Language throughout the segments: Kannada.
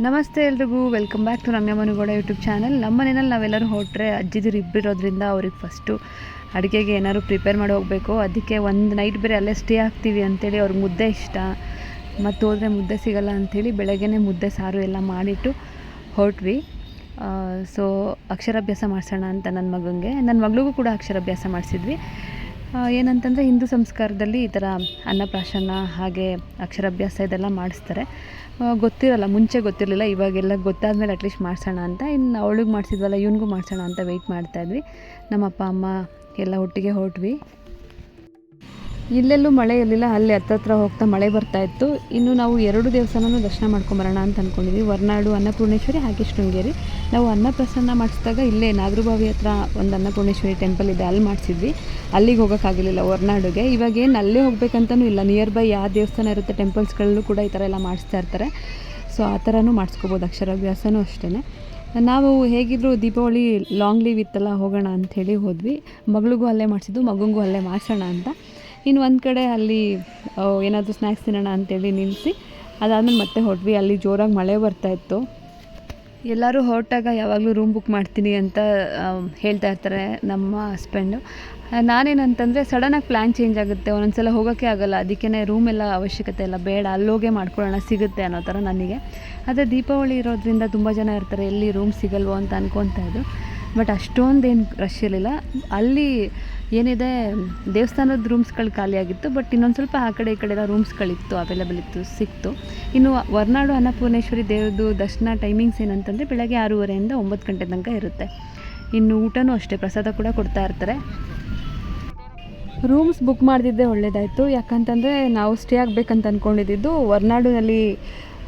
ನಮಸ್ತೆ ಎಲ್ರಿಗೂ, welcome back to Ramya Manu Gowda YouTube channel. ನಮ್ಮ ಮನೆಯಲ್ಲಿ ನಾವೆಲ್ಲರೂ ಹೊರಟ್ರೆ ಅಜ್ಜಿದಿರು ಇಬ್ಬರಿರೋದ್ರಿಂದ ಅವ್ರಿಗೆ ಫಸ್ಟು ಅಡುಗೆಗೆ ಏನಾದ್ರು ಪ್ರಿಪೇರ್ ಮಾಡಿ ಹೋಗಬೇಕು. ಅದಕ್ಕೆ ಒಂದು ನೈಟ್ ಬೇರೆ ಅಲ್ಲೇ ಸ್ಟೇ ಆಗ್ತೀವಿ ಅಂಥೇಳಿ ಅವ್ರಿಗೆ ಮುದ್ದೆ ಇಷ್ಟ, ಮತ್ತು ಹೋದರೆ ಮುದ್ದೆ ಸಿಗಲ್ಲ ಅಂಥೇಳಿ ಬೆಳಗ್ಗೆನೇ ಮುದ್ದೆ ಸಾರು ಎಲ್ಲ ಮಾಡಿಟ್ಟು ಹೊರಟ್ವಿ. ಸೊ ಅಕ್ಷರಾಭ್ಯಾಸ ಮಾಡಿಸೋಣ ಅಂತ ನನ್ನ ಮಗಳಿಗೂ ಕೂಡ ಅಕ್ಷರಾಭ್ಯಾಸ ಮಾಡಿಸಿದ್ವಿ. ಏನಂತಂದರೆ ಹಿಂದೂ ಸಂಸ್ಕಾರದಲ್ಲಿ ಈ ಥರ ಅನ್ನಪ್ರಾಶನ ಹಾಗೆ ಅಕ್ಷರಾಭ್ಯಾಸ ಇದೆಲ್ಲ ಮಾಡಿಸ್ತಾರೆ. ಗೊತ್ತಿರಲ್ಲ, ಮುಂಚೆ ಗೊತ್ತಿರಲಿಲ್ಲ, ಇವಾಗೆಲ್ಲ ಗೊತ್ತಾದ್ಮೇಲೆ ಅಟ್ಲೀಸ್ಟ್ ಮಾಡಿಸೋಣ ಅಂತ. ಇನ್ನು ಅವಳಿಗೆ ಮಾಡಿಸಿದ್ವಲ್ಲ ಇವನಿಗೂ ಮಾಡಿಸೋಣ ಅಂತ ವೆಯ್ಟ್ ಮಾಡ್ತಾಯಿದ್ವಿ. ನಮ್ಮ ಅಪ್ಪ ಅಮ್ಮ ಎಲ್ಲ ಒಟ್ಟಿಗೆ ಹೊರಟ್ವಿ. ಇಲ್ಲೆಲ್ಲೂ ಮಳೆ ಇರಲಿಲ್ಲ, ಅಲ್ಲಿ ಹತ್ತತ್ರ ಹೋಗ್ತಾ ಮಳೆ ಬರ್ತಾಯಿತ್ತು. ಇನ್ನು ನಾವು 2 ದೇವಸ್ಥಾನನೂ ದರ್ಶನ ಮಾಡ್ಕೊಂಬರೋಣ ಅಂತ ಅಂದ್ಕೊಂಡಿದ್ವಿ, ಹೊರನಾಡು ಅನ್ನಪೂರ್ಣೇಶ್ವರಿ ಹಾಗೆ ಶೃಂಗೇರಿ. ನಾವು ಅನ್ನಪ್ರಸನ್ನ ಮಾಡಿಸಿದಾಗ ಇಲ್ಲೇ ನಾಗರಬಾವಿ ಹತ್ರ ಒಂದು ಅನ್ನಪೂರ್ಣೇಶ್ವರಿ ಟೆಂಪಲ್ ಇದೆ, ಅಲ್ಲಿ ಮಾಡಿಸಿದ್ವಿ. ಅಲ್ಲಿಗೆ ಹೋಗೋಕ್ಕಾಗಲಿಲ್ಲ ಹೊರನಾಡುಗೆ. ಇವಾಗೇನು ಅಲ್ಲೇ ಹೋಗ್ಬೇಕಂತನೂ ಇಲ್ಲ, ನಿಯರ್ ಬೈ ಯಾವ ದೇವಸ್ಥಾನ ಇರುತ್ತೆ ಟೆಂಪಲ್ಸ್ಗಳಲ್ಲೂ ಕೂಡ ಈ ಥರ ಎಲ್ಲ ಮಾಡಿಸ್ತಾ ಇರ್ತಾರೆ. ಸೊ ಆ ಥರನೂ ಮಾಡಿಸ್ಕೋಬೋದು, ಅಕ್ಷರಾಭ್ಯಾಸನೂ ಅಷ್ಟೇ. ನಾವು ಹೇಗಿದ್ದರೂ ದೀಪಾವಳಿ ಲಾಂಗ್ ಲೀವ್ ಇತ್ತಲ್ಲ, ಹೋಗೋಣ ಅಂಥೇಳಿ ಹೋದ್ವಿ. ಮಗಳಿಗೂ ಅಲ್ಲೇ ಮಾಡಿಸಿದ್ದು, ಮಗನಿಗೂ ಅಲ್ಲೇ ಮಾಡಿಸೋಣ ಅಂತ. ಇನ್ನು ಒಂದು ಕಡೆ ಅಲ್ಲಿ ಏನಾದರೂ ಸ್ನ್ಯಾಕ್ಸ್ ತಿನ್ನೋಣ ಅಂತೇಳಿ ನಿಲ್ಲಿಸಿ ಅದಾದಮೇಲೆ ಮತ್ತೆ ಹೊರಟ್ವಿ. ಅಲ್ಲಿ ಜೋರಾಗಿ ಮಳೆ ಬರ್ತಾಯಿತ್ತು. ಎಲ್ಲರೂ ಹೊರಟಾಗ ಯಾವಾಗಲೂ ರೂಮ್ ಬುಕ್ ಮಾಡ್ತೀನಿ ಅಂತ ಹೇಳ್ತಾ ಇರ್ತಾರೆ ನಮ್ಮ ಹಸ್ಬೆಂಡು. ನಾನೇನಂತಂದರೆ ಸಡನ್ನಾಗಿ ಪ್ಲ್ಯಾನ್ ಚೇಂಜ್ ಆಗುತ್ತೆ, ಒಂದೊಂದ್ಸಲ ಹೋಗೋಕ್ಕೆ ಆಗೋಲ್ಲ. ಅದಕ್ಕೇ ರೂಮೆಲ್ಲ ಅವಶ್ಯಕತೆ ಇಲ್ಲ, ಬೇಡ ಅಲ್ಲೋಗೆ ಮಾಡ್ಕೊಳ್ಳೋಣ, ಸಿಗುತ್ತೆ ಅನ್ನೋ ಥರ ನನಗೆ. ಅದೇ ದೀಪಾವಳಿ ಇರೋದ್ರಿಂದ ತುಂಬ ಜನ ಇರ್ತಾರೆ, ಎಲ್ಲಿ ರೂಮ್ ಸಿಗಲ್ವೋ ಅಂತ ಅನ್ಕೊತಾ ಇದ್ರು. ಬಟ್ ಅಷ್ಟೊಂದೇನು ರಶ್ ಇರಲಿಲ್ಲ. ಅಲ್ಲಿ ಏನಿದೆ ದೇವಸ್ಥಾನದ ರೂಮ್ಸ್ಗಳು ಖಾಲಿಯಾಗಿತ್ತು, ಬಟ್ ಇನ್ನೊಂದು ಸ್ವಲ್ಪ ಆ ಕಡೆ ಈ ಕಡೆ ಎಲ್ಲ ರೂಮ್ಸ್ಗಳಿತ್ತು, ಅವೈಲೇಬಲ್ ಇತ್ತು, ಸಿಕ್ತು. ಇನ್ನು ಹೊರನಾಡು ಅನ್ನಪೂರ್ಣೇಶ್ವರಿ ದೇವ್ರದ್ದು ದರ್ಶನ ಟೈಮಿಂಗ್ಸ್ ಏನಂತಂದರೆ ಬೆಳಗ್ಗೆ 6:30 9 ಗಂಟೆ ತನಕ ಇರುತ್ತೆ. ಇನ್ನು ಊಟನೂ ಅಷ್ಟೇ, ಪ್ರಸಾದ ಕೂಡ ಕೊಡ್ತಾ ಇರ್ತಾರೆ. ರೂಮ್ಸ್ ಬುಕ್ ಮಾಡಿದ್ದೆ ಒಳ್ಳೆಯದಾಯಿತು, ಯಾಕಂತಂದರೆ ನಾವು ಸ್ಟೇ ಆಗಬೇಕಂತ ಅಂದ್ಕೊಂಡಿದ್ದು ಹೊರನಾಡಿನಲ್ಲಿ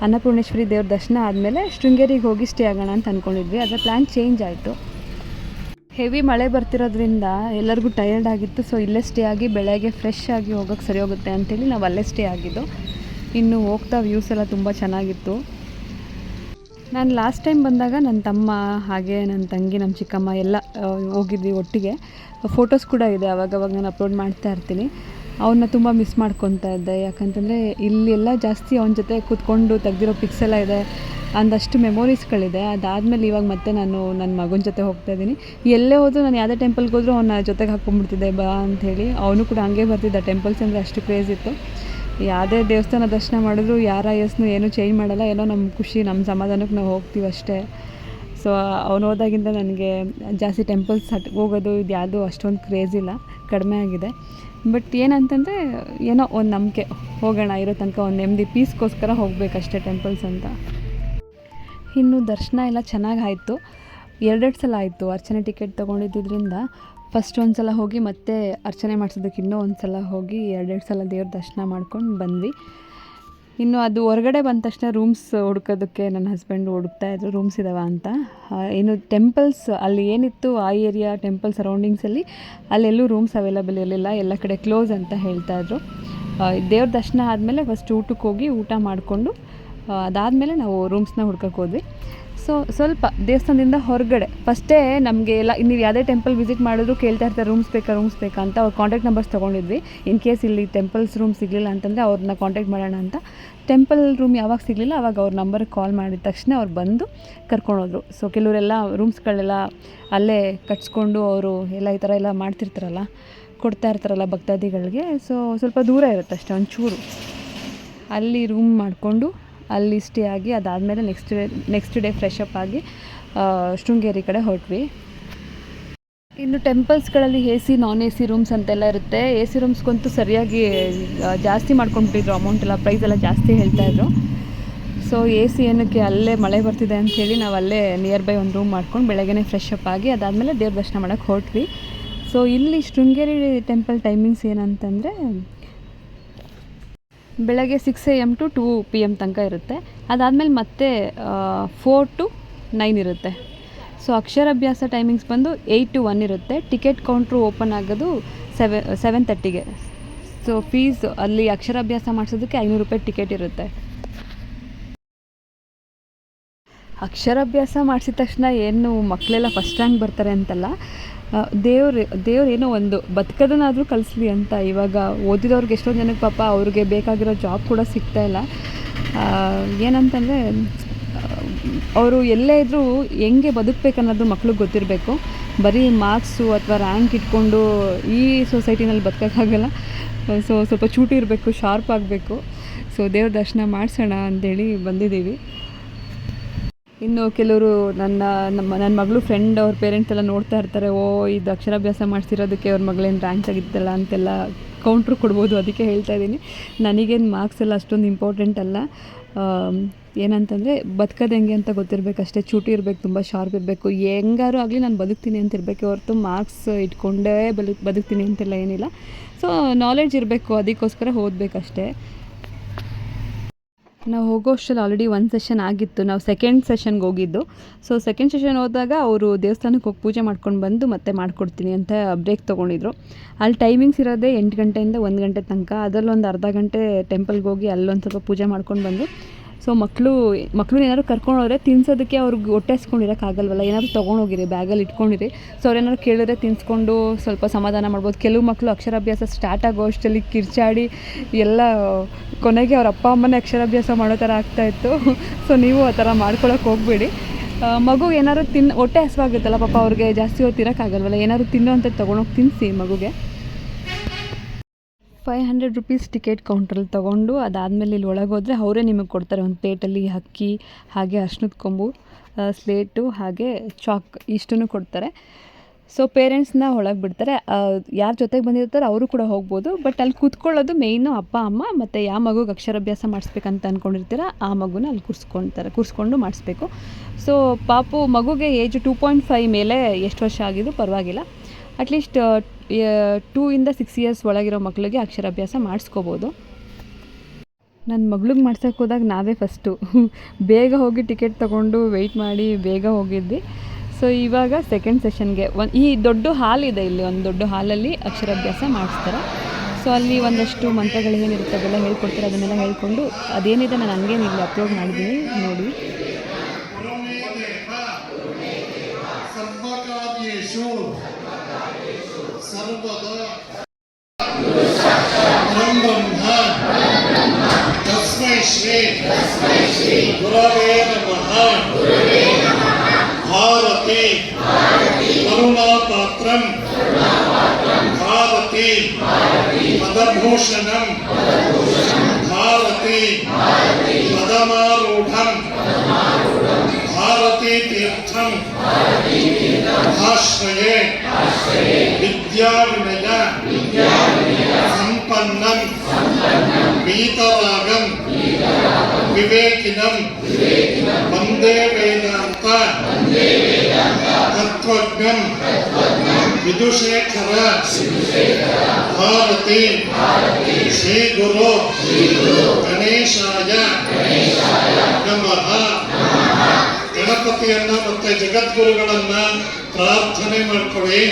ಅನ್ನಪೂರ್ಣೇಶ್ವರಿ ದೇವ್ರ ದರ್ಶನ ಆದಮೇಲೆ ಶೃಂಗೇರಿಗೆ ಹೋಗಿ ಸ್ಟೇ ಆಗೋಣ ಅಂತ ಅಂದ್ಕೊಂಡಿದ್ವಿ. ಅದರ ಪ್ಲ್ಯಾನ್ ಚೇಂಜ್ ಆಯಿತು. ಹೆವಿ ಮಳೆ ಬರ್ತಿರೋದ್ರಿಂದ ಎಲ್ಲರಿಗೂ ಟಯರ್ಡ್ ಆಗಿತ್ತು. ಸೊ ಇಲ್ಲೇ ಸ್ಟೇ ಆಗಿ ಬೆಳಗ್ಗೆ ಫ್ರೆಶ್ ಆಗಿ ಹೋಗೋಕ್ಕೆ ಸರಿ ಹೋಗುತ್ತೆ ಅಂಥೇಳಿ ನಾವು ಅಲ್ಲೇ ಸ್ಟೇ ಆಗಿದ್ದು. ಇನ್ನು ಹೋಗ್ತಾ ವ್ಯೂಸ್ ಎಲ್ಲ ತುಂಬ ಚೆನ್ನಾಗಿತ್ತು. ನಾನು ಲಾಸ್ಟ್ ಟೈಮ್ ಬಂದಾಗ ನನ್ನ ತಮ್ಮ ಹಾಗೆ ನನ್ನ ತಂಗಿ ನಮ್ಮ ಚಿಕ್ಕಮ್ಮ ಎಲ್ಲ ಹೋಗಿದ್ವಿ ಒಟ್ಟಿಗೆ. ಫೋಟೋಸ್ ಕೂಡ ಇದೆ, ಅವಾಗವಾಗ ನಾನು ಅಪ್ಲೋಡ್ ಮಾಡ್ತಾ ಇರ್ತೀನಿ. ಅವನ್ನ ತುಂಬ ಮಿಸ್ ಮಾಡ್ಕೊತಾ ಇದ್ದೆ, ಯಾಕಂತಂದರೆ ಇಲ್ಲೆಲ್ಲ ಜಾಸ್ತಿ ಅವನ ಜೊತೆ ಕೂತ್ಕೊಂಡು ತೆಗ್ದಿರೋ ಪಿಕ್ಸ್ ಎಲ್ಲ ಇದೆ, ಒಂದಷ್ಟು ಮೆಮೊರೀಸ್ಗಳಿದೆ. ಅದಾದಮೇಲೆ ಇವಾಗ ಮತ್ತೆ ನಾನು ನನ್ನ ಮಗನ ಜೊತೆ ಹೋಗ್ತಾಯಿದ್ದೀನಿ. ಎಲ್ಲೇ ಹೋದರೂ ನಾನು ಯಾವುದೇ ಟೆಂಪಲ್ಗೆ ಹೋದರೂ ಅವನ ಜೊತೆಗೆ ಹಾಕ್ಕೊಂಡ್ಬಿಡ್ತಿದ್ದೆ ಬಾ ಅಂಥೇಳಿ. ಅವನು ಕೂಡ ಹಂಗೆ ಬರ್ತಿದ್ದ, ಟೆಂಪಲ್ಸ್ ಅಂದರೆ ಅಷ್ಟು ಕ್ರೇಜ್ ಇತ್ತು. ಯಾವುದೇ ದೇವಸ್ಥಾನ ದರ್ಶನ ಮಾಡಿದ್ರು ಯಾರ ವಯಸ್ಸನ್ನು ಏನೂ ಚೇಂಜ್ ಮಾಡಲ್ಲ, ಏನೋ ನಮ್ಮ ಖುಷಿ ನಮ್ಮ ಸಮಾಧಾನಕ್ಕೆ ನಾವು ಹೋಗ್ತೀವಿ ಅಷ್ಟೇ. ಸೊ ಅವನು ಹೋದಾಗಿಂದ ನನಗೆ ಜಾಸ್ತಿ ಟೆಂಪಲ್ಸ್ ಹೋಗೋದು ಇದು ಯಾವುದೂ ಅಷ್ಟೊಂದು ಕ್ರೇಜ್ ಇಲ್ಲ, ಕಡಿಮೆ ಆಗಿದೆ. ಬಟ್ ಏನಂತಂದರೆ ಏನೋ ಒಂದು ನಂಬಿಕೆ, ಹೋಗೋಣ ಇರೋ ತನಕ ಒಂದು ನೆಮ್ಮದಿ ಪೀಸ್ಗೋಸ್ಕರ ಹೋಗಬೇಕಷ್ಟೇ ಟೆಂಪಲ್ಸ್ ಅಂತ. ಇನ್ನು ದರ್ಶನ ಎಲ್ಲ ಚೆನ್ನಾಗಿ ಆಯಿತು. 2 ಸಲ ಆಯಿತು. ಅರ್ಚನೆ ಟಿಕೆಟ್ ತೊಗೊಂಡಿದ್ದರಿಂದ ಫಸ್ಟ್ ಒಂದು ಸಲ ಹೋಗಿ ಮತ್ತೆ ಅರ್ಚನೆ ಮಾಡಿಸೋದಕ್ಕೆ ಇನ್ನೂ ಒಂದು ಸಲ ಹೋಗಿ 2 ಸಲ ದೇವ್ರ ದರ್ಶನ ಮಾಡ್ಕೊಂಡು ಬಂದ್ವಿ. ಇನ್ನು ಅದು ಹೊರಗಡೆ ಬಂದ ತಕ್ಷಣ ರೂಮ್ಸ್ ಹುಡ್ಕೋದಕ್ಕೆ ನನ್ನ ಹಸ್ಬೆಂಡ್ ಹುಡುಕ್ತಾಯಿದ್ರು, ರೂಮ್ಸ್ ಇದ್ದಾವೆ ಅಂತ. ಇನ್ನು ಟೆಂಪಲ್ಸ್ ಅಲ್ಲಿ ಏನಿತ್ತು ಆ ಏರಿಯಾ ಟೆಂಪಲ್ ಸರೌಂಡಿಂಗ್ಸಲ್ಲಿ ಅಲ್ಲೆಲ್ಲೂ ರೂಮ್ಸ್ ಅವೈಲೇಬಲ್ ಇರಲಿಲ್ಲ, ಎಲ್ಲ ಕಡೆ ಕ್ಲೋಸ್ ಅಂತ ಹೇಳ್ತಾಯಿದ್ರು. ದೇವ್ರ ದರ್ಶನ ಆದಮೇಲೆ ಫಸ್ಟ್ ಊಟಕ್ಕೆ ಹೋಗಿ ಊಟ ಮಾಡಿಕೊಂಡು ಅದಾದಮೇಲೆ ನಾವು ರೂಮ್ಸ್ನ ಹುಡ್ಕಕ್ಕೆ ಹೋದ್ವಿ. ಸೊ ಸ್ವಲ್ಪ ದೇವಸ್ಥಾನದಿಂದ ಹೊರಗಡೆ ಫಸ್ಟೇ ನಮಗೆ ಎಲ್ಲ ನೀವು ಯಾವುದೇ ಟೆಂಪಲ್ ವಿಸಿಟ್ ಮಾಡಿದ್ರು ಕೇಳ್ತಾ ಇರ್ತಾರೆ ರೂಮ್ಸ್ ಬೇಕಾ ಅಂತ. ಅವ್ರ ಕಾಂಟ್ಯಾಕ್ಟ್ ನಂಬರ್ಸ್ ತೊಗೊಂಡಿದ್ವಿ. ಇನ್ ಕೇಸ್ ಇಲ್ಲಿ ಟೆಂಪಲ್ಸ್ ರೂಮ್ ಸಿಗಲಿಲ್ಲ ಅಂತಂದರೆ ಅವ್ರನ್ನ ಕಾಂಟ್ಯಾಕ್ಟ್ ಮಾಡೋಣ ಅಂತ. ಟೆಂಪಲ್ ರೂಮ್ ಯಾವಾಗ ಸಿಗಲಿಲ್ಲ ಆವಾಗ ಅವ್ರ ನಂಬರ್ಗೆ ಕಾಲ್ ಮಾಡಿದ ತಕ್ಷಣ ಅವ್ರು ಬಂದು ಕರ್ಕೊಂಡೋದ್ರು. ಸೊ ಕೆಲವರೆಲ್ಲ ರೂಮ್ಸ್ಗಳೆಲ್ಲ ಅಲ್ಲೇ ಕಟ್ಸ್ಕೊಂಡು ಅವರು ಎಲ್ಲ ಈ ಥರ ಎಲ್ಲ ಮಾಡ್ತಿರ್ತಾರಲ್ಲ, ಕೊಡ್ತಾ ಇರ್ತಾರಲ್ಲ ಭಕ್ತಾದಿಗಳಿಗೆ. ಸೊ ಸ್ವಲ್ಪ ದೂರ ಇರುತ್ತೆ ಅಷ್ಟೇ, ಒಂಚೂರು. ಅಲ್ಲಿ ರೂಮ್ ಮಾಡಿಕೊಂಡು ಅಲ್ಲಿ ಸ್ಟೇ ಆಗಿ ಅದಾದಮೇಲೆ ನೆಕ್ಸ್ಟ್ ಡೇ ಫ್ರೆಶ್ ಅಪ್ ಆಗಿ ಶೃಂಗೇರಿ ಕಡೆ ಹೊರಟ್ವಿ. ಇನ್ನು ಟೆಂಪಲ್ಸ್ಗಳಲ್ಲಿ AC ನಾನ್ AC ರೂಮ್ಸ್ ಅಂತೆಲ್ಲ ಇರುತ್ತೆ. AC ರೂಮ್ಸ್ಗಂತೂ ಸರಿಯಾಗಿ ಜಾಸ್ತಿ ಮಾಡ್ಕೊಂಡ್ಬಿಟ್ಟಿದ್ರು, ಅಮೌಂಟ್ ಎಲ್ಲ ಪ್ರೈಸ್ ಎಲ್ಲ ಜಾಸ್ತಿ ಹೇಳ್ತಾಯಿದ್ರು. ಸೊ AC ಏನಕ್ಕೆ, ಅಲ್ಲೇ ಮಳೆ ಬರ್ತಿದೆ ಅಂಥೇಳಿ ನಾವು ಅಲ್ಲೇ ನಿಯರ್ ಬೈ ಒಂದು ರೂಮ್ ಮಾಡ್ಕೊಂಡು ಬೆಳಗ್ಗೆ ಫ್ರೆಶ್ ಅಪ್ ಆಗಿ ಅದಾದಮೇಲೆ ದೇವ್ರ ದರ್ಶನ ಮಾಡೋಕ್ಕೆ ಹೊರಟ್ವಿ. ಸೊ ಇಲ್ಲಿ ಶೃಂಗೇರಿ ಟೆಂಪಲ್ ಟೈಮಿಂಗ್ಸ್ ಏನಂತಂದರೆ ಬೆಳಗ್ಗೆ 6 AM to 2 PM ತನಕ ಇರುತ್ತೆ. ಅದಾದಮೇಲೆ ಮತ್ತೆ 4 to 9 ಇರುತ್ತೆ. ಸೊ ಅಕ್ಷರಾಭ್ಯಾಸ ಟೈಮಿಂಗ್ಸ್ ಬಂದು 8 to 1 ಇರುತ್ತೆ. ಟಿಕೆಟ್ ಕೌಂಟ್ರು ಓಪನ್ ಆಗೋದು 7:30ಗೆ. ಸೊ ಫೀಸ್ ಅಲ್ಲಿ ಅಕ್ಷರಾಭ್ಯಾಸ ಮಾಡಿಸೋದಕ್ಕೆ 500 ರೂಪಾಯಿ ಟಿಕೆಟ್ ಇರುತ್ತೆ. ಅಕ್ಷರಾಭ್ಯಾಸ ಮಾಡಿಸಿದ ತಕ್ಷಣ ಏನು ಮಕ್ಕಳೆಲ್ಲ ಫಸ್ಟ್ ರ್ಯಾಂಕ್ ಬರ್ತಾರೆ ಅಂತಲ್ಲ, ದೇವ್ರು ಏನೋ ಒಂದು ಬದುಕೋದನ್ನಾದರೂ ಕಲಿಸ್ಲಿ ಅಂತ. ಇವಾಗ ಓದಿದವ್ರಿಗೆ ಎಷ್ಟೋ ಜನಕ್ಕೆ ಪಾಪ ಅವ್ರಿಗೆ ಬೇಕಾಗಿರೋ ಜಾಬ್ ಕೂಡ ಸಿಗ್ತಾಯಿಲ್ಲ. ಏನಂತಂದರೆ ಅವರು ಎಲ್ಲೇ ಇದ್ದರೂ ಹೆಂಗೆ ಬದುಕಬೇಕನ್ನೋದು ಮಕ್ಳಿಗೆ ಗೊತ್ತಿರಬೇಕು. ಬರೀ ಮಾರ್ಕ್ಸು ಅಥವಾ ರ್ಯಾಂಕ್ ಇಟ್ಕೊಂಡು ಈ ಸೊಸೈಟಿನಲ್ಲಿ ಬದುಕೋಕ್ಕಾಗಲ್ಲ. ಸೊ ಸ್ವಲ್ಪ ಚೂಟಿ ಇರಬೇಕು, ಶಾರ್ಪ್ ಆಗಬೇಕು. ಸೊ ದೇವ್ರ ದರ್ಶನ ಮಾಡಿಸೋಣ ಅಂಥೇಳಿ ಬಂದಿದ್ದೀವಿ. ಇನ್ನು ಕೆಲವರು ನನ್ನ ಮಗಳು ಫ್ರೆಂಡ್ ಅವ್ರ ಪೇರೆಂಟ್ಸ್ ಎಲ್ಲ ನೋಡ್ತಾ ಇರ್ತಾರೆ, ಓ ಇದು ಅಕ್ಷರಾಭ್ಯಾಸ ಮಾಡಿಸಿರೋದಕ್ಕೆ ಅವ್ರ ಮಗಳೇನು ರ್ಯಾಂಕ್ ಆಗಿತ್ತಲ್ಲ ಅಂತೆಲ್ಲ ಕೌಂಟ್ರು ಕೊಡ್ಬೋದು. ಅದಕ್ಕೆ ಹೇಳ್ತಾ ಇದ್ದೀನಿ, ನನಗೇನು ಮಾರ್ಕ್ಸ್ ಎಲ್ಲ ಅಷ್ಟೊಂದು ಇಂಪಾರ್ಟೆಂಟ್ ಅಲ್ಲ. ಏನಂತಂದರೆ ಬದುಕೋದು ಹೆಂಗೆ ಅಂತ ಗೊತ್ತಿರಬೇಕು ಅಷ್ಟೇ. ಚೂಟಿ ಇರಬೇಕು, ತುಂಬ ಶಾರ್ಪ್ ಇರಬೇಕು. ಹೆಂಗಾರು ಆಗಲಿ ನಾನು ಬದುಕ್ತೀನಿ ಅಂತ ಇರಬೇಕು ಹೊರತು ಮಾರ್ಕ್ಸ್ ಇಟ್ಕೊಂಡೇ ಬದುಕ್ತೀನಿ ಅಂತೆಲ್ಲ ಏನಿಲ್ಲ. ಸೊ ನಾಲೆಡ್ಜ್ ಇರಬೇಕು, ಅದಕ್ಕೋಸ್ಕರ ಓದಬೇಕಷ್ಟೇ. ನಾವು ಹೋಗೋ ಅಷ್ಟರಲ್ಲಿ ಆಲ್ರೆಡಿ ಒಂದು ಸೆಷನ್ ಆಗಿತ್ತು. ನಾವು ಸೆಕೆಂಡ್ ಸೆಷನ್ಗೆ ಹೋಗಿದ್ದು. ಸೊ ಸೆಕೆಂಡ್ ಸೆಷನ್ ಹೋದಾಗ ಅವರು ದೇವಸ್ಥಾನಕ್ಕೆ ಹೋಗಿ ಪೂಜೆ ಮಾಡ್ಕೊಂಡು ಬಂದು ಮತ್ತೆ ಮಾಡಿಕೊಡ್ತೀನಿ ಅಂತ ಬ್ರೇಕ್ ತೊಗೊಂಡಿದ್ರು. ಅಲ್ಲಿ ಟೈಮಿಂಗ್ಸ್ ಇರೋದೇ 8 ಗಂಟೆಯಿಂದ 1 ಗಂಟೆ ತನಕ. ಅದರಲ್ಲಿ ಒಂದು ಅರ್ಧ ಗಂಟೆ ಟೆಂಪಲ್ಗೆ ಹೋಗಿ ಅಲ್ಲೊಂದು ಸ್ವಲ್ಪ ಪೂಜೆ ಮಾಡ್ಕೊಂಡು ಬಂದು. ಸೊ ಮಕ್ಕಳು ಏನಾದ್ರು ಕರ್ಕೊಂಡೋದ್ರೆ ತಿನ್ಸೋದಕ್ಕೆ ಅವ್ರಿಗೆ ಹೊಟ್ಟೆ ಹಸ್ಕೊಂಡಿರೋಕ್ಕಾಗಲ್ವಲ್ಲ, ಏನಾದರೂ ತೊಗೊಂಡೋಗಿರಿ, ಬ್ಯಾಗಲ್ಲಿ ಇಟ್ಕೊಂಡಿರಿ. ಸೊ ಅವ್ರೇನಾದ್ರು ಕೇಳಿದ್ರೆ ತಿನ್ನಿಸ್ಕೊಂಡು ಸ್ವಲ್ಪ ಸಮಾಧಾನ ಮಾಡ್ಬೋದು. ಕೆಲವು ಮಕ್ಕಳು ಅಕ್ಷರಾಭ್ಯಾಸ ಸ್ಟಾರ್ಟ್ ಆಗೋ ಅಷ್ಟರಲ್ಲಿ ಕಿರ್ಚಾಡಿ ಎಲ್ಲ ಕೊನೆಗೆ ಅವ್ರ ಅಪ್ಪ ಅಮ್ಮನೇ ಅಕ್ಷರಾಭ್ಯಾಸ ಮಾಡೋ ಥರ ಆಗ್ತಾಯಿತ್ತು. ಸೊ ನೀವು ಆ ಥರ ಮಾಡ್ಕೊಳಕ್ಕೆ ಹೋಗಬೇಡಿ. ಮಗುಗೆ ಏನಾದ್ರು ಹೊಟ್ಟೆ ಹಸಿವಾಗುತ್ತಲ್ಲ ಪಾಪ, ಅವ್ರಿಗೆ ಜಾಸ್ತಿ ಹೊತ್ತು ಇರೋಕ್ಕಾಗಲ್ವಲ್ಲ, ಏನಾದ್ರು ತಿನ್ನೋ ಅಂತ ತೊಗೊಂಡೋಗಿ ತಿನ್ನಿಸಿ ಮಗುಗೆ. 500 ರೂಪೀಸ್ ಟಿಕೆಟ್ ಕೌಂಟ್ರಲ್ಲಿ ತೊಗೊಂಡು ಅದಾದಮೇಲೆ ಇಲ್ಲಿ ಒಳಗೆ ಹೋದರೆ ಅವರೇ ನಿಮಗೆ ಕೊಡ್ತಾರೆ ಒಂದು ಪ್ಲೇಟಲ್ಲಿ ಅಕ್ಕಿ, ಹಾಗೆ ಅರ್ಶಿನದ ಕೊಂಬು, ಸ್ಲೇಟು, ಹಾಗೆ ಚಾಕ್ ಇಷ್ಟನ್ನು ಕೊಡ್ತಾರೆ. ಸೊ ಪೇರೆಂಟ್ಸ್ನ ಒಳಗೆ ಬಿಡ್ತಾರೆ. ಯಾರ ಜೊತೆಗೆ ಬಂದಿರ್ತಾರೆ ಅವರು ಕೂಡ ಹೋಗ್ಬೋದು. ಬಟ್ ಅಲ್ಲಿ ಕೂತ್ಕೊಳ್ಳೋದು ಮೇಯ್ನು ಅಪ್ಪ ಅಮ್ಮ, ಮತ್ತು ಯಾವ ಮಗುಗೆ ಅಕ್ಷರಾಭ್ಯಾಸ ಮಾಡಿಸ್ಬೇಕಂತ ಅಂದ್ಕೊಂಡಿರ್ತೀರ ಆ ಮಗುನ ಅಲ್ಲಿ ಕೂರಿಸ್ಕೊಂಡು ಮಾಡಿಸ್ಬೇಕು. ಸೊ ಮಗುಗೆ ಏಜ್ 2.5 ಮೇಲೆ ಎಷ್ಟು ವರ್ಷ ಆಗಿದ್ದು ಪರವಾಗಿಲ್ಲ. ಅಟ್ಲೀಸ್ಟ್ 2 ಇಂದ 6 ಇಯರ್ಸ್ ಒಳಗಿರೋ ಮಕ್ಕಳಿಗೆ ಅಕ್ಷರಾಭ್ಯಾಸ ಮಾಡಿಸ್ಕೋಬೋದು. ನನ್ನ ಮಗ್ಳಿಗೆ ಮಾಡ್ಸೋಕ್ಕೆ ಹೋದಾಗ ನಾವೇ ಫಸ್ಟು ಬೇಗ ಹೋಗಿ ಟಿಕೆಟ್ ತೊಗೊಂಡು ವೆಯ್ಟ್ ಮಾಡಿ ಬೇಗ ಹೋಗಿದ್ವಿ. ಸೊ ಇವಾಗ ಸೆಕೆಂಡ್ ಸೆಷನ್ಗೆ ಈ ದೊಡ್ಡ ಹಾಲ್ ಇದೆ, ಇಲ್ಲಿ ಒಂದು ದೊಡ್ಡ ಹಾಲಲ್ಲಿ ಅಕ್ಷರಾಭ್ಯಾಸ ಮಾಡಿಸ್ತಾರೆ. ಸೊ ಅಲ್ಲಿ ಒಂದಷ್ಟು ಮಂತ್ರಗಳು ಏನಿರುತ್ತೆ ಅದೆಲ್ಲ ಹೇಳ್ಕೊಡ್ತಾರೆ. ಅದನ್ನೆಲ್ಲ ಹೇಳ್ಕೊಂಡು ಅದೇನಿದೆ ನಾನು ಹಂಗೇನು ಇಲ್ಲಿ ಅಪ್ಲೋಡ್ ಮಾಡಿದ್ದೀನಿ ನೋಡಿ. तस्मै श्री गुरवे नमः। भारती करुणापात्रं भारती पदभूषणं भारती पदमारूढं भारती तीर्थं आश्रये विद्याविनय संपन्नं वीतरागं विवेकिनं वंदे वेदांत तत्वज्ञं विदुषेखर भारती श्री गुरु गणेशाय नमः। ಗಣಪತಿಯನ್ನ ಮತ್ತೆ ಜಗದ್ಗುರುಗಳನ್ನ ಪ್ರಾರ್ಥನೆ ಮಾಡ್ಕೊಳ್ಳಿ.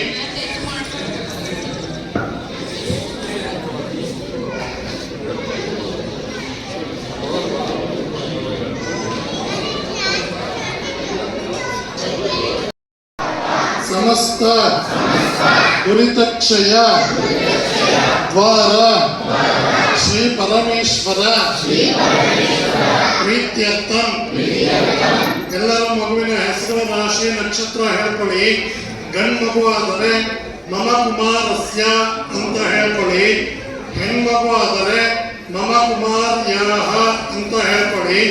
ಸಮಸ್ತ ದುರಿತಕ್ಷಯ ದ್ವಾರ ಶ್ರೀ ಪರಮೇಶ್ವರ ಪ್ರೀತ್ಯರ್ಥಂ. ಎಲ್ಲರೂ ಮಗುವಿನ ಹೆಸರು, ರಾಶಿ, ನಕ್ಷತ್ರ ಹೇಳ್ಕೊಳ್ಳಿ. ಗಂಡು ಮಗು ಆದರೆ ಮಮ ಕುಮಾರಸ್ಯ ಅಂತ ಹೇಳ್ಕೊಳ್ಳಿ. ಹೆಣ್ಮಗು ಆದರೆ ಮಮ ಕುಮಾರ್ಯಾಹ ಅಂತ ಹೇಳ್ಕೊಳ್ಳಿ.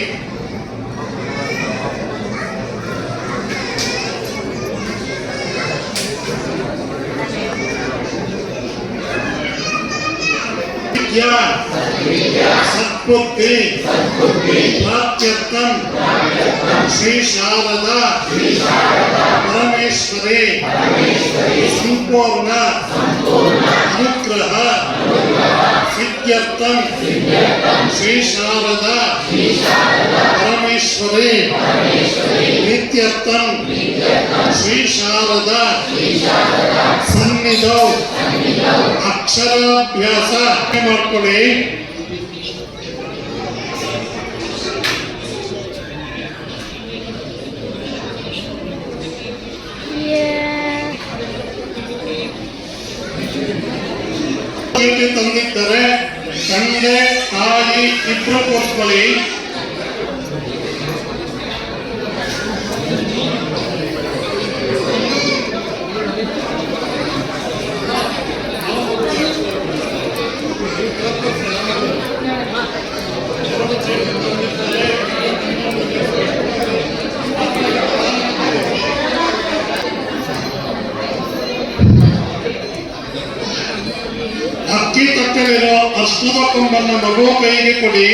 सद्बुद्धि प्राप्त्यर्थं श्री शारदा परमेश्वरी संपूर्ण अनुग्रह सिद्ध्यर्थं श्री शारदा परमेश्वरी नित्यर्थं श्री शारदा सन्निधौ अक्षराभ्यास ಮಾಡ್ಕೊಳ್ಳಿ. ತಂದಿದ್ದರೆ ತಂದೆ ತಾಯಿ ಇಬ್ಬರು ಕೂತ್ಕೊಳ್ಳಿ. ತಟ್ಟೆಲಿರೋ ಅಷ್ಟದ ಕೊಂಬನ್ನ ಮಗು ಕೈಗೆ ಕೊಡಿ.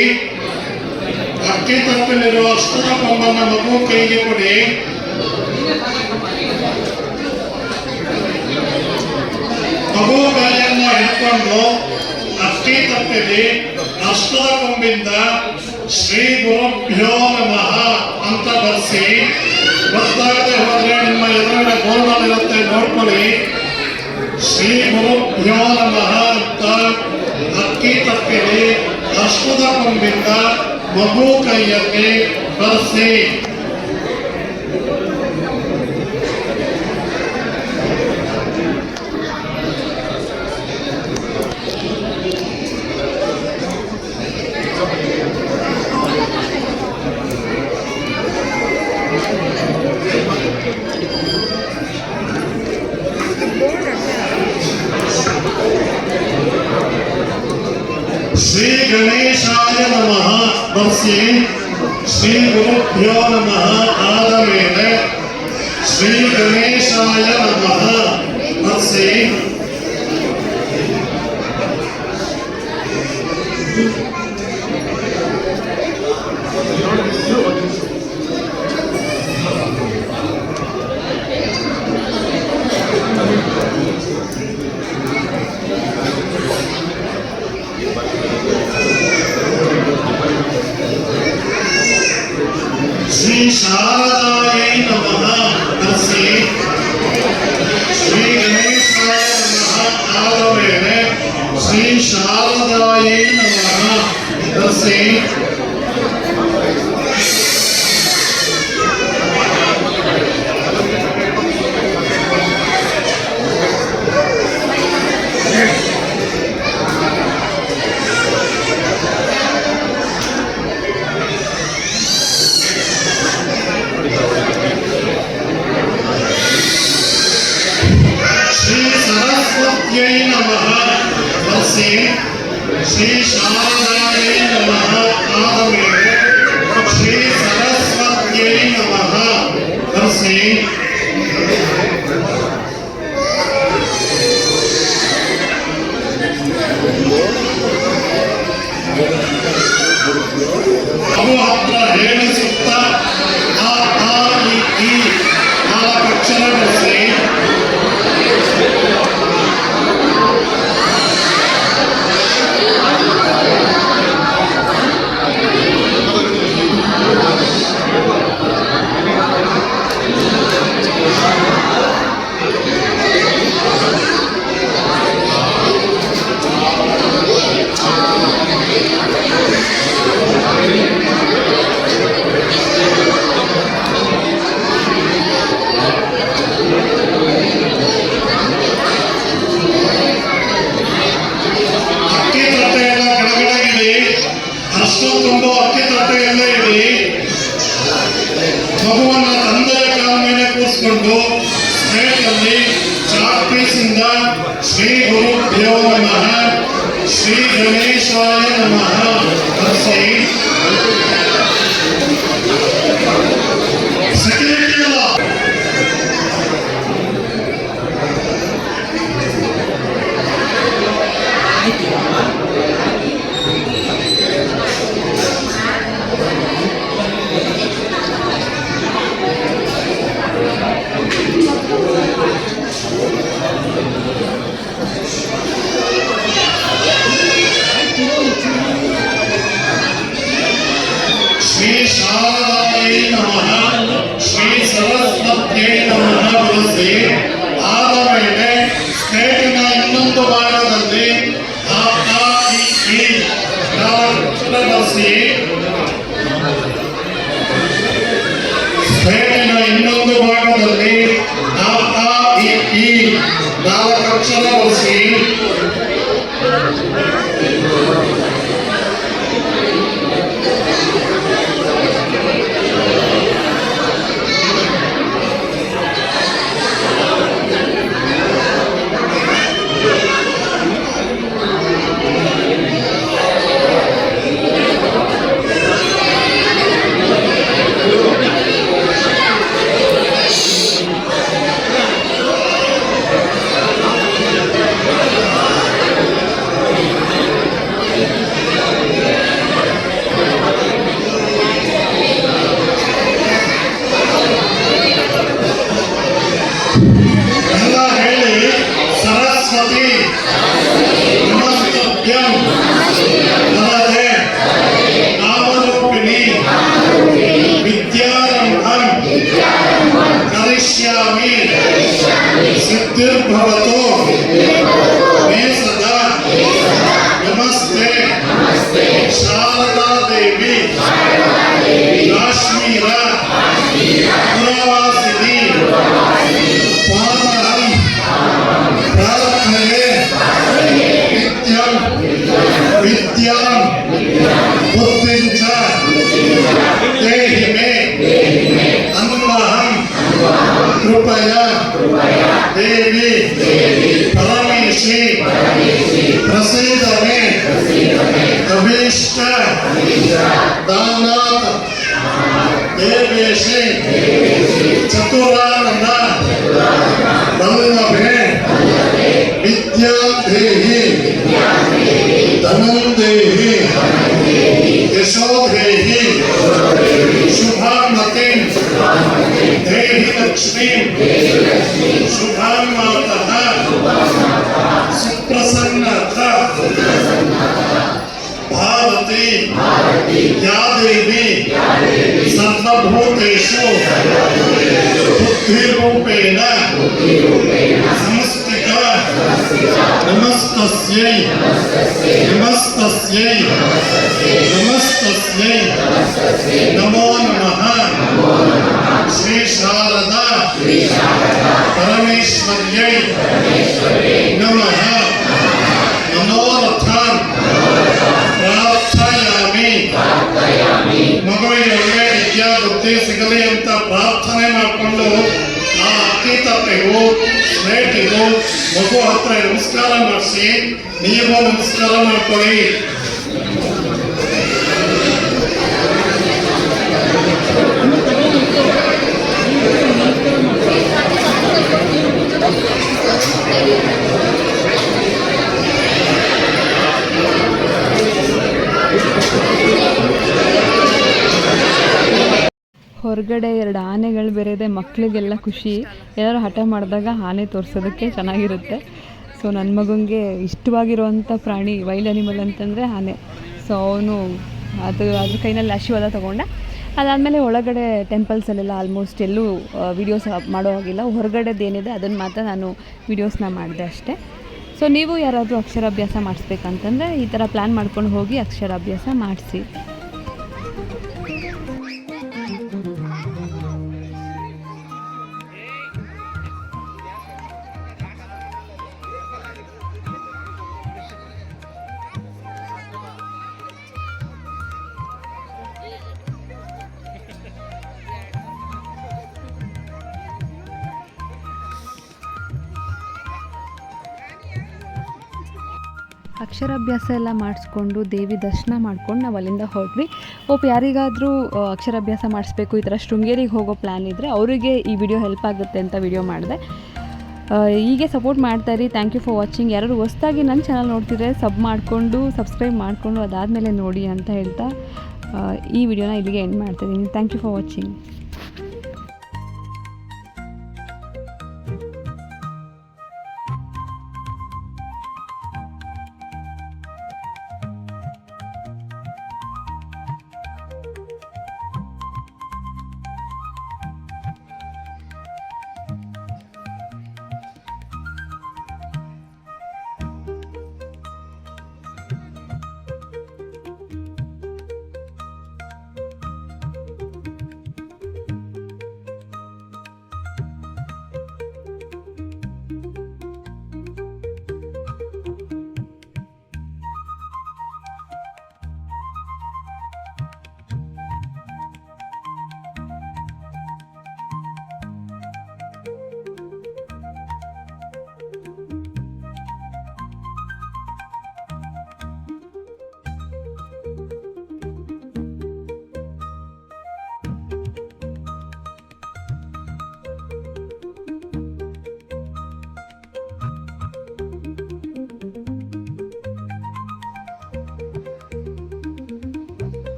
ಅಕ್ಕಿ ತಟ್ಟೆಲಿರೋ ಅಷ್ಟದ ಕೊಂಬನ್ನ ಮಗು ಕೈಗೆ ಕೊಡಿ. ಮಗು ಕೈಯನ್ನ ಹಿಡ್ಕೊಂಡು ಅಕ್ಕಿ ತಟ್ಟೆಲಿ ಅಷ್ಟದ ಕೊಂಬಿಂದ ಶ್ರೀ ಗುರುಭ್ಯೋ ನಮಃ ಅಂತ ಬರ್ಸಿ. ಗೊತ್ತಾಗದೆ ಹೋದ್ರೆ ನಿಮ್ಮ ಎದುರುಗಡೆ ಬೋರ್ಡ್ ಇರುತ್ತೆ, ನೋಡ್ಕೊಳ್ಳಿ. ಶ್ರೀ ಗುರುಭ್ಯೋ ನಮಃ ಅಂತ ಅಕ್ಕಿ ತಟ್ಟೆಲಿ ಅಷ್ಟದ ಕೊಂಬಿಂದ ಮಗು ಕೈಯಲ್ಲಿ ಬರ್ಸಿ. ಶ್ರೀ ಗಣೇಶಾಯ ನಮಃ ಬರ್ಸಿ. ಶ್ರೀ ಗುರುಭ್ಯೋ ನಮಃ ಆದ ಮೇಲೆ ಶ್ರೀ ಗಣೇಶಾಯ ನಮಃ ಬರ್ಸಿ. ಶ್ರೀ ಶಾರದಾಯೈ ನಮಃ ಬರ್ಸಿ. ಶ್ರೀ ಗಣೇಶಾಯ ನಮಃ ಆದ ಮೇಲೆ ಶ್ರೀ ಶಾರದಾಯೈ ನಮಃ ಬರ್ಸಿ. सरस्वत्यै नमः ಬರ್ಸಿ. ಶ್ರೀ ಶಾರದಾಯೈ ನಮಃ ಆದ ಮೇಲೆ ಶ್ರೀ ಸರಸ್ವತ್ಯೈ ನಮಃ ಬರ್ಸಿ. ಅವು ಹತ್ರ ಹೇಳಿಸುತ್ತ ಆ ಈ ನಾಲ್ಕಕ್ಷರ ಬರ್ಸಿ. ಅಷ್ಟು ತುಂಬ ಅಕ್ಕಿ ತಟ್ಟೆಯಲ್ಲೇ ಇಡಿ. ಮಗುವನ್ನ ತಂದೆಯ ಕಾಲ ಮೇಲೆ ಕೂರಿಸ್ಕೊಂಡು ಸ್ಲೇಟಲ್ಲಿ ಚಾಕ್ ಪೀಸಿಂದ ಶ್ರೀ ಗುರುಭ್ಯೋ ನಮಃ ಶ್ರೀ ಗಣೇಶಾಯ ನಮಃ ಬರ್ಸಿ. ಸೆಕ್ಯೂರಿಟಿ ಅಲ್ಲ, ಶ್ರೀ ಶಾರದಾಯೈ ನಮಃ ಶ್ರೀ ಸರಸ್ವತ್ಯೈ ನಮಃ ಬಳಸಿ. ಆದ ಮೇಲೆ ಸ್ಲೇಟಿನ ಇನ್ನೊಂದು ಭಾಗದಲ್ಲಿ ಬಳಸಿ. ಸ್ಲೇಟಿನ ಇನ್ನೊಂದು ಭಾಗದಲ್ಲಿ ನಾಲ್ಕಕ್ಷರ ಬಳಸಿ. सिद्धिर्भवतु मे सदा नमस्ते शारदा देवी काश्मीरा पुरवासिनी पादहं प्रार्थये नित्यं विद्यां बुद्धिं च देहि मे अन्वहं कृपया देवी परमेशी प्रसीद मे अभीष्ट दानात् देवेशे चतुरानन वल्लभे विद्यां देहि धनं देहि यशो देहि शुभामतिं देहि लक्ष्मीं शुभां मातः सुप्रसन्नता भारती या देवी सर्वभूतेषु बुद्धिरूपेण संस्थिता नमस्तस्यै नमस्तस्यै नमस्तस्यै नमो नमः श्री शारदा परमेश्वर्यै नमः मनोरथान् ಪ್ರಾರ್ಥಯಾಮಿ ಮಗುವಿಗೆ ಒಳ್ಳೆ ವಿದ್ಯಾ ಬುದ್ಧಿ ಸಿಗಲಿ ಅಂತ ಪ್ರಾರ್ಥನೆ ಮಾಡಿಕೊಂಡು ಆ ಅಕ್ಕಿ ತಪ್ಪೆಗೂ ಸ್ಲೇಟಿಗೂ ಮಗು ಹತ್ರ ನಮಸ್ಕಾರ ಮಾಡಿಸಿ ನೀವು ನಮಸ್ಕಾರ ಮಾಡ್ಕೊಳ್ಳಿ. ಹೊರಗಡೆ 2 ಆನೆಗಳು ಬೇರೆದೆ, ಮಕ್ಕಳಿಗೆಲ್ಲ ಖುಷಿ. ಏನಾದ್ರು ಹಠ ಮಾಡಿದಾಗ ಆನೆ ತೋರಿಸೋದಕ್ಕೆ ಚೆನ್ನಾಗಿರುತ್ತೆ. ಸೊ ನನ್ನ ಮಗನಿಗೆ ಇಷ್ಟವಾಗಿರುವಂಥ ಪ್ರಾಣಿ ವೈಲ್ಡ್ ಅನಿಮಲ್ ಅಂತಂದರೆ ಆನೆ. ಸೊ ಅವನು ಅದ್ರ ಕೈನಲ್ಲಿ ಆಶೀರ್ವಾದ ತೊಗೊಂಡ. ಅದಾದಮೇಲೆ ಒಳಗಡೆ ಟೆಂಪಲ್ಸಲ್ಲೆಲ್ಲ ಆಲ್ಮೋಸ್ಟ್ ಎಲ್ಲೂ ವೀಡಿಯೋಸ್ ಮಾಡೋ ಹಾಗಿಲ್ಲ. ಹೊರಗಡೆದು ಏನಿದೆ ಅದನ್ನು ಮಾತ್ರ ನಾನು ವೀಡಿಯೋಸ್ನ ಮಾಡಿದೆ ಅಷ್ಟೇ. ಸೊ ನೀವು ಯಾರಾದರೂ ಅಕ್ಷರಾಭ್ಯಾಸ ಮಾಡಿಸ್ಬೇಕಂತಂದರೆ ಈ ಥರ ಪ್ಲ್ಯಾನ್ ಮಾಡ್ಕೊಂಡು ಹೋಗಿ ಅಕ್ಷರಾಭ್ಯಾಸ ಮಾಡಿಸಿ. ಅಕ್ಷರಾಭ್ಯಾಸ ಎಲ್ಲ ಮಾಡಿಸ್ಕೊಂಡು ದೇವಿ ದರ್ಶನ ಮಾಡ್ಕೊಂಡು ನಾವು ಅಲ್ಲಿಂದ ಹೊರಟ್ವಿ. ಯಾರಿಗಾದರೂ ಅಕ್ಷರಾಭ್ಯಾಸ ಮಾಡಿಸ್ಬೇಕು, ಈ ಥರ ಶೃಂಗೇರಿಗೆ ಹೋಗೋ ಪ್ಲ್ಯಾನ್ ಇದ್ದರೆ ಅವರಿಗೆ ಈ ವಿಡಿಯೋ ಹೆಲ್ಪ್ ಆಗುತ್ತೆ ಅಂತ ವಿಡಿಯೋ ಮಾಡಿದೆ. ಹೀಗೆ ಸಪೋರ್ಟ್ ಮಾಡ್ತಾಯಿರಿ. Thank you for watching. ಯಾರು ಹೊಸ್ದಾಗಿ ನನ್ನ ಚಾನಲ್ ನೋಡ್ತಿದ್ರೆ ಸಬ್ಸ್ಕ್ರೈಬ್ ಮಾಡಿಕೊಂಡು ಅದಾದಮೇಲೆ ನೋಡಿ ಅಂತ ಹೇಳ್ತಾ ಈ ವಿಡಿಯೋನ ಇಲ್ಲಿಗೆ ಎಂಡ್ ಮಾಡ್ತಾಯಿದ್ದೀನಿ. Thank you for watching.